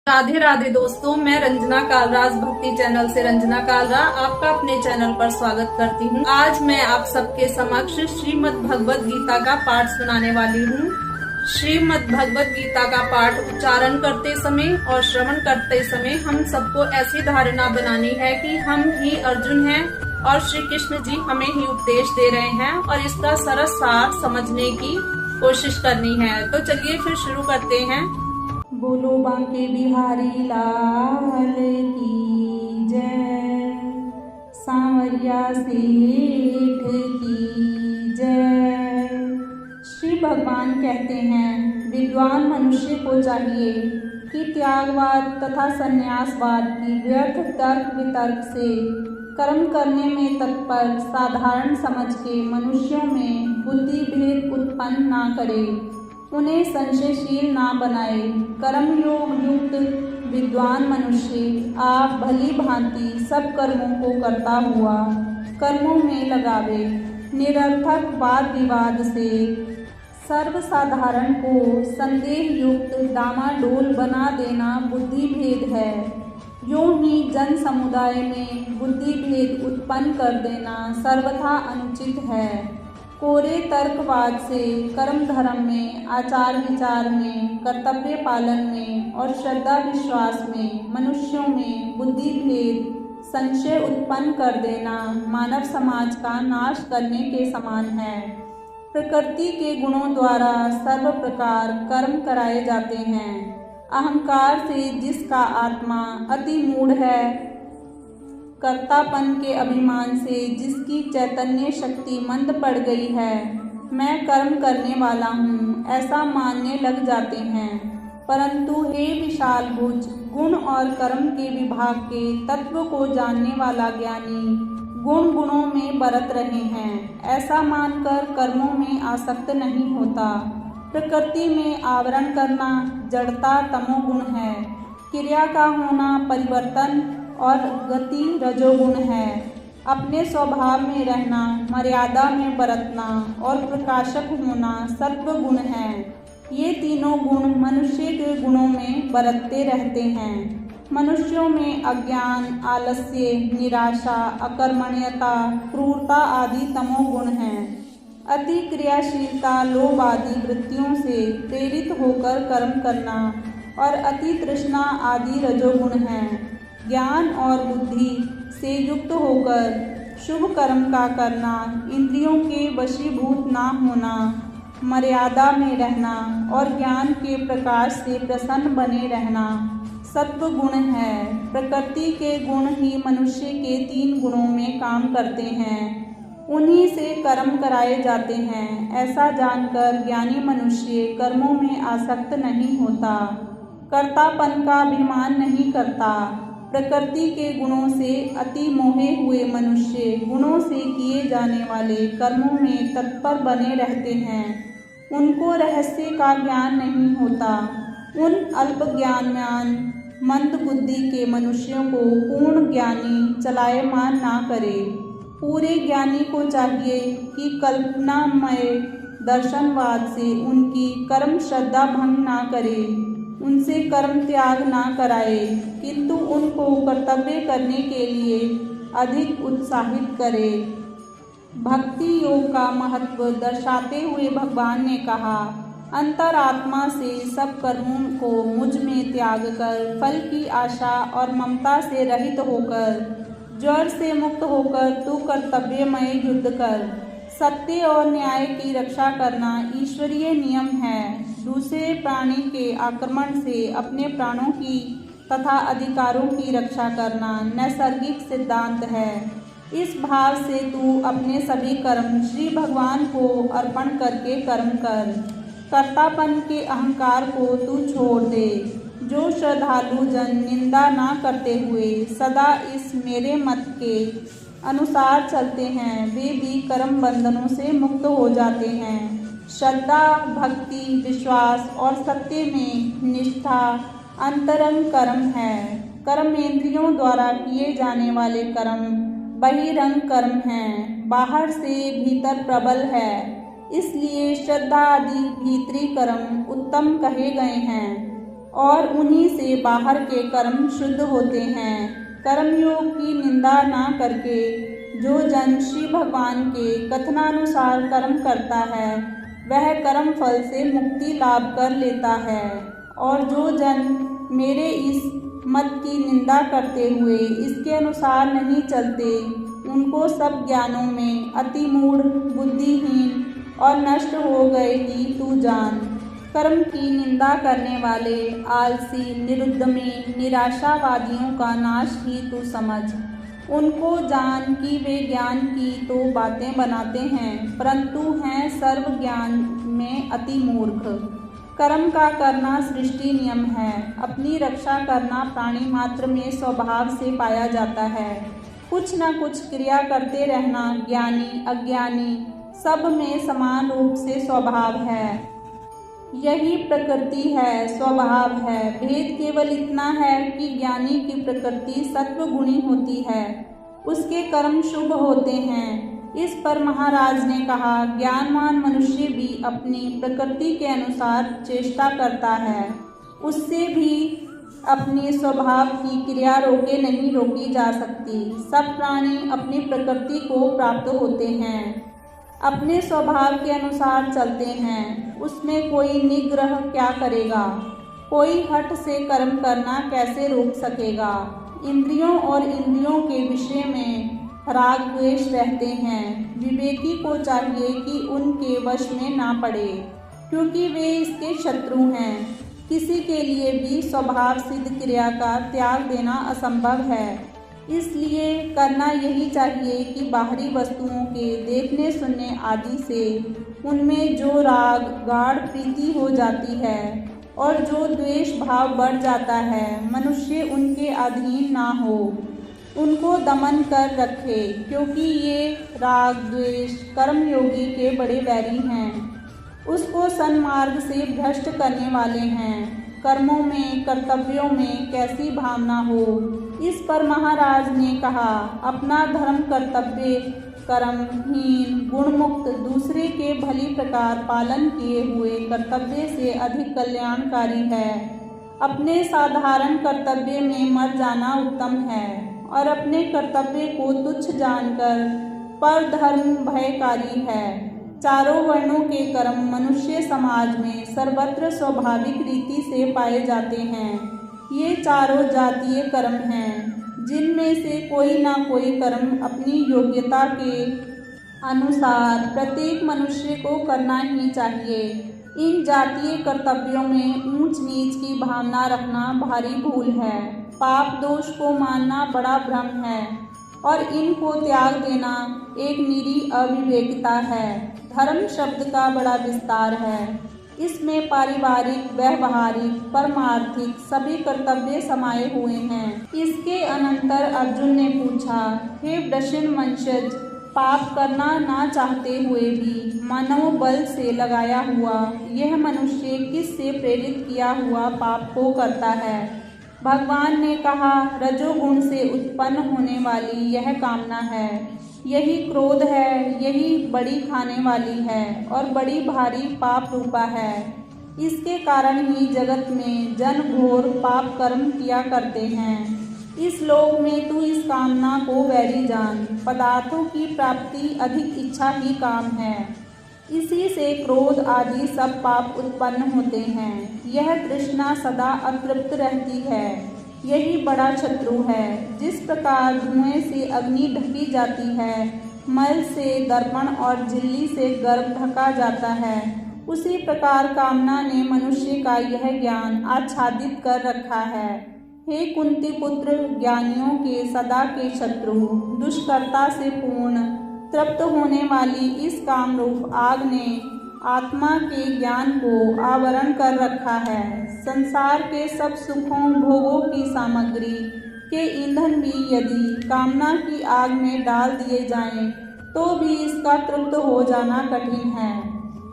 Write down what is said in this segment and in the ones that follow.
राधे राधे दोस्तों, मैं रंजना कालराज भक्ति चैनल से रंजना कालरा आपका अपने चैनल पर स्वागत करती हूँ। आज मैं आप सबके समक्ष श्रीमद् भगवत गीता का पाठ सुनाने वाली हूँ। श्रीमद् भगवत गीता का पाठ उच्चारण करते समय और श्रवण करते समय हम सबको ऐसी धारणा बनानी है कि हम ही अर्जुन हैं और श्री कृष्ण जी हमें ही उपदेश दे रहे हैं और इसका सरस सार समझने की कोशिश करनी है। तो चलिए फिर शुरू करते हैं। बोलो बांके बिहारी लाल की जय, सांवरिया सेठ की जय। श्री भगवान कहते हैं, विद्वान मनुष्य को चाहिए कि त्यागवाद तथा संन्यासवाद की व्यर्थ तर्क वितर्क से कर्म करने में तत्पर साधारण समझ के मनुष्यों में बुद्धि भेद उत्पन्न ना करे, उन्हें संशयशील ना बनाए। कर्म योग युक्त विद्वान मनुष्य आप भली भांति सब कर्मों को करता हुआ कर्मों में लगावे। निरर्थक वाद विवाद से सर्वसाधारण को संदेह युक्त डामाडोल बना देना बुद्धि भेद है। यूं ही जन समुदाय में बुद्धि भेद उत्पन्न कर देना सर्वथा अनुचित है। कोरे तर्कवाद से कर्म धर्म में, आचार विचार में, कर्तव्य पालन में और श्रद्धा विश्वास में मनुष्यों में बुद्धि भेद संशय उत्पन्न कर देना मानव समाज का नाश करने के समान है। प्रकृति के गुणों द्वारा सर्व प्रकार कर्म कराए जाते हैं। अहंकार से जिसका आत्मा अति मूढ़ है, कर्तापन के अभिमान से जिसकी चैतन्य शक्ति मंद पड़ गई है, मैं कर्म करने वाला हूँ ऐसा मानने लग जाते हैं। परंतु हे विशाल बुझ, गुण और कर्म के विभाग के तत्व को जानने वाला ज्ञानी गुण गुणों में बरत रहे हैं ऐसा मानकर कर्मों में आसक्त नहीं होता। प्रकृति में आवरण करना जड़ता तमोगुण है, क्रिया का होना परिवर्तन और गति रजोगुण है। अपने स्वभाव में रहना, मर्यादा में बरतना और प्रकाशक होना सत्वगुण है। ये तीनों गुण मनुष्य के गुणों में बरतते रहते हैं। मनुष्यों में अज्ञान, आलस्य, निराशा, अकर्मण्यता, क्रूरता आदि तमोगुण हैं। अति क्रियाशीलता, लोभ आदि वृत्तियों से प्रेरित होकर कर्म करना और अति तृष्णा आदि रजोगुण हैं। ज्ञान और बुद्धि से युक्त होकर शुभ कर्म का करना, इंद्रियों के वशीभूत ना होना, मर्यादा में रहना और ज्ञान के प्रकाश से प्रसन्न बने रहना सत्व गुण है। प्रकृति के गुण ही मनुष्य के तीन गुणों में काम करते हैं, उन्हीं से कर्म कराए जाते हैं। ऐसा जानकर ज्ञानी मनुष्य कर्मों में आसक्त नहीं होता, कर्तापन का अभिमान नहीं करता। प्रकृति के गुणों से अति मोहे हुए मनुष्य गुणों से किए जाने वाले कर्मों में तत्पर बने रहते हैं। उनको रहस्य का ज्ञान नहीं होता। उन अल्प ज्ञानवान मंद बुद्धि के मनुष्यों को पूर्ण ज्ञानी चलायमान ना करे। पूरे ज्ञानी को चाहिए कि कल्पनामय दर्शनवाद से उनकी कर्म श्रद्धा भंग ना करे, उनसे कर्म त्याग ना कराए, किंतु उनको कर्तव्य करने के लिए अधिक उत्साहित करे। भक्ति योग का महत्व दर्शाते हुए भगवान ने कहा, अंतरात्मा से सब कर्मों को मुझ में त्याग कर, फल की आशा और ममता से रहित होकर, ज्वर से मुक्त होकर तू कर्तव्यमय युद्ध कर। सत्य और न्याय की रक्षा करना ईश्वरीय नियम है। दूसरे प्राणी के आक्रमण से अपने प्राणों की तथा अधिकारों की रक्षा करना नैसर्गिक सिद्धांत है। इस भाव से तू अपने सभी कर्म श्री भगवान को अर्पण करके कर्म कर। कर्तापन के अहंकार को तू छोड़ दे। जो श्रद्धालु जन निंदा ना करते हुए सदा इस मेरे मत के अनुसार चलते हैं, वे भी कर्म बंधनों से मुक्त हो जाते हैं। श्रद्धा, भक्ति, विश्वास और सत्य में निष्ठा अंतरंग कर्म है। कर्मेंद्रियों द्वारा किए जाने वाले कर्म बहिरंग कर्म हैं, बाहर से भीतर प्रबल है। इसलिए श्रद्धा आदि भीतरी कर्म उत्तम कहे गए हैं और उन्हीं से बाहर के कर्म शुद्ध होते हैं। कर्मयोग की निंदा ना करके जो जन श्री भगवान के कथनानुसार कर्म करता है वह कर्म फल से मुक्ति लाभ कर लेता है, और जो जन मेरे इस मत की निंदा करते हुए इसके अनुसार नहीं चलते उनको सब ज्ञानों में अति मूढ़, बुद्धिहीन और नष्ट हो गए ही तू जान। कर्म की निंदा करने वाले आलसी, निरुद्यमी, निराशावादियों का नाश ही तू समझ। उनको जान कि वे ज्ञान की तो बातें बनाते हैं परंतु हैं सर्व ज्ञान में अति मूर्ख। कर्म का करना सृष्टि नियम है, अपनी रक्षा करना प्राणी मात्र में स्वभाव से पाया जाता है। कुछ न कुछ क्रिया करते रहना ज्ञानी अज्ञानी सब में समान रूप से स्वभाव है। यही प्रकृति है, स्वभाव है। भेद केवल इतना है कि ज्ञानी की प्रकृति सत्व गुणी होती है, उसके कर्म शुभ होते हैं। इस पर महाराज ने कहा, ज्ञानवान मनुष्य भी अपनी प्रकृति के अनुसार चेष्टा करता है, उससे भी अपनी स्वभाव की क्रिया रोकी जा सकती। सब प्राणी अपनी प्रकृति को प्राप्त होते हैं, अपने स्वभाव के अनुसार चलते हैं, उसमें कोई निग्रह क्या करेगा? कोई हठ से कर्म करना कैसे रोक सकेगा? इंद्रियों और इंद्रियों के विषय में राग द्वेष रहते हैं। विवेकी को चाहिए कि उनके वश में ना पड़े, क्योंकि वे इसके शत्रु हैं। किसी के लिए भी स्वभाव सिद्ध क्रिया का त्याग देना असंभव है। इसलिए करना यही चाहिए कि बाहरी वस्तुओं के देखने सुनने आदि से उनमें जो राग गाढ़ प्रीति हो जाती है और जो द्वेष भाव बढ़ जाता है, मनुष्य उनके अधीन ना हो, उनको दमन कर रखे, क्योंकि ये राग द्वेष कर्मयोगी के बड़े वैरी हैं, उसको सन्मार्ग से भ्रष्ट करने वाले हैं। कर्मों में कर्तव्यों में कैसी भावना हो, इस पर महाराज ने कहा, अपना धर्म कर्तव्य कर्महीन गुणमुक्त दूसरे के भली प्रकार पालन किए हुए कर्तव्य से अधिक कल्याणकारी है। अपने साधारण कर्तव्य में मर जाना उत्तम है और अपने कर्तव्य को तुच्छ जानकर पर धर्म भयकारी है। चारों वर्णों के कर्म मनुष्य समाज में सर्वत्र स्वाभाविक रीति से पाए जाते हैं। ये चारों जातीय कर्म हैं, जिनमें से कोई ना कोई कर्म अपनी योग्यता के अनुसार प्रत्येक मनुष्य को करना ही चाहिए। इन जातीय कर्तव्यों में ऊंच नीच की भावना रखना भारी भूल है। पाप दोष को मानना बड़ा भ्रम है और इनको त्याग देना एक निरी अविवेकता है। धर्म शब्द का बड़ा विस्तार है, इसमें पारिवारिक, व्यवहारिक, परमार्थिक सभी कर्तव्य समाये हुए हैं। इसके अनंतर अर्जुन ने पूछा, हे वृषण वंशज, पाप करना ना चाहते हुए भी मानव बल से लगाया हुआ यह मनुष्य किस से प्रेरित किया हुआ पाप को करता है? भगवान ने कहा, रजोगुण से उत्पन्न होने वाली यह कामना है, यही क्रोध है, यही बड़ी खाने वाली है और बड़ी भारी पाप रूपा है। इसके कारण ही जगत में जन घोर पाप कर्म किया करते हैं। इस लोक में तू इस कामना को वैरी जान। पदार्थों की प्राप्ति अधिक इच्छा ही काम है, इसी से क्रोध आदि सब पाप उत्पन्न होते हैं। यह तृष्णा सदा अतृप्त रहती है, यही बड़ा शत्रु है। जिस प्रकार धुएं से अग्नि ढकी जाती है, मल से दर्पण और झिल्ली से गर्भ ढका जाता है, उसी प्रकार कामना ने मनुष्य का यह ज्ञान आच्छादित कर रखा है। हे कुंती पुत्र, ज्ञानियों के सदा के शत्रु, दुष्कर्ता से पूर्ण तृप्त होने वाली इस कामरूप आग ने आत्मा के ज्ञान को आवरण कर रखा है। संसार के सब सुखों भोगों की सामग्री के ईंधन भी यदि कामना की आग में डाल दिए जाएं, तो भी इसका तृप्त हो जाना कठिन है।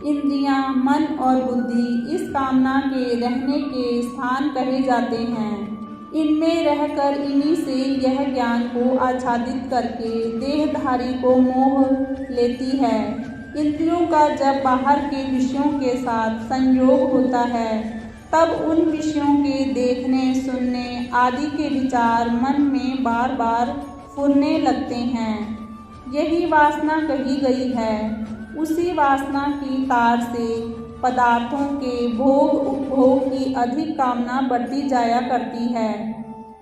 इंद्रियां, मन और बुद्धि इस कामना के रहने के स्थान कहे जाते हैं। इनमें रहकर इन्हीं से यह ज्ञान को आच्छादित करके देहधारी को मोह लेती है। इंद्रियों का जब बाहर के विषयों के साथ संयोग होता है, तब उन विषयों के देखने, सुनने आदि के विचार मन में बार बार फुरने लगते हैं। यही वासना कही गई है। उसी वासना की तार से पदार्थों के भोग उपभोग की अधिक कामना बढ़ती जाया करती है।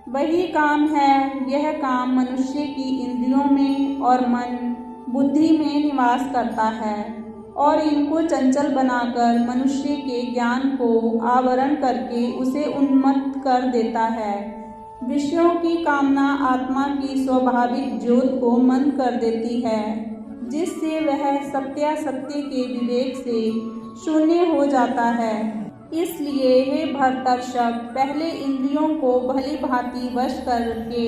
वही काम है, यह काम मनुष्य की इंद्रियों में और मन बुद्धि में निवास करता है और इनको चंचल बनाकर मनुष्य के ज्ञान को आवरण करके उसे उन्मत्त कर देता है। विषयों की कामना आत्मा की स्वाभाविक ज्योत को मंद कर देती है, जिससे वह सत्यासत्य के विवेक से शून्य हो जाता है। इसलिए हे भरतर्षभ, पहले इंद्रियों को भली भांति वश करके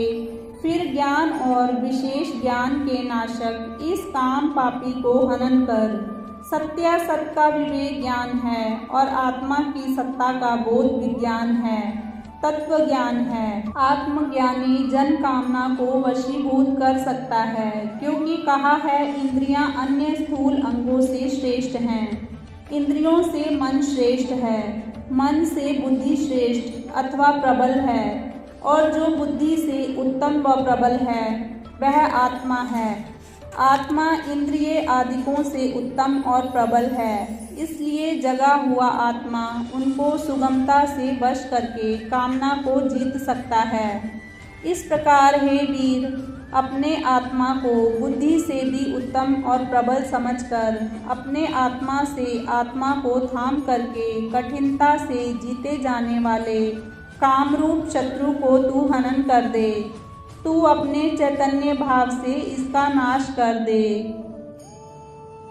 फिर ज्ञान और विशेष ज्ञान के नाशक इस काम पापी को हनन कर। सत्यासत्य का विवेक ज्ञान है और आत्मा की सत्ता का बोध विज्ञान है, तत्व ज्ञान है। आत्मज्ञानी जन कामना को वशीभूत कर सकता है, क्योंकि कहा है इंद्रियां अन्य स्थूल अंगों से श्रेष्ठ हैं। इंद्रियों से मन श्रेष्ठ है, मन से बुद्धि श्रेष्ठ अथवा प्रबल है, और जो बुद्धि से उत्तम व प्रबल है वह आत्मा है। आत्मा इंद्रिय आदिकों से उत्तम और प्रबल है, इसलिए जगा हुआ आत्मा उनको सुगमता से वश करके कामना को जीत सकता है। इस प्रकार हे वीर, अपने आत्मा को बुद्धि से भी उत्तम और प्रबल समझकर अपने आत्मा से आत्मा को थाम करके कठिनता से जीते जाने वाले कामरूप शत्रु को तू हनन कर दे। तू अपने चैतन्य भाव से इसका नाश कर दे।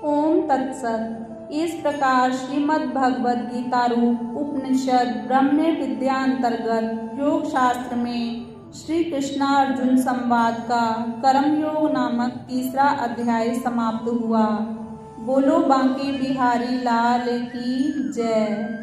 ओम तत्सत। इस प्रकार श्रीमद् भगवद गीता रूप उपनिषद ब्रह्म विद्या अंतर्गत योग शास्त्र में श्री कृष्णा अर्जुन संवाद का कर्मयोग नामक तीसरा अध्याय समाप्त हुआ। बोलो बांके बिहारी लाल की जय।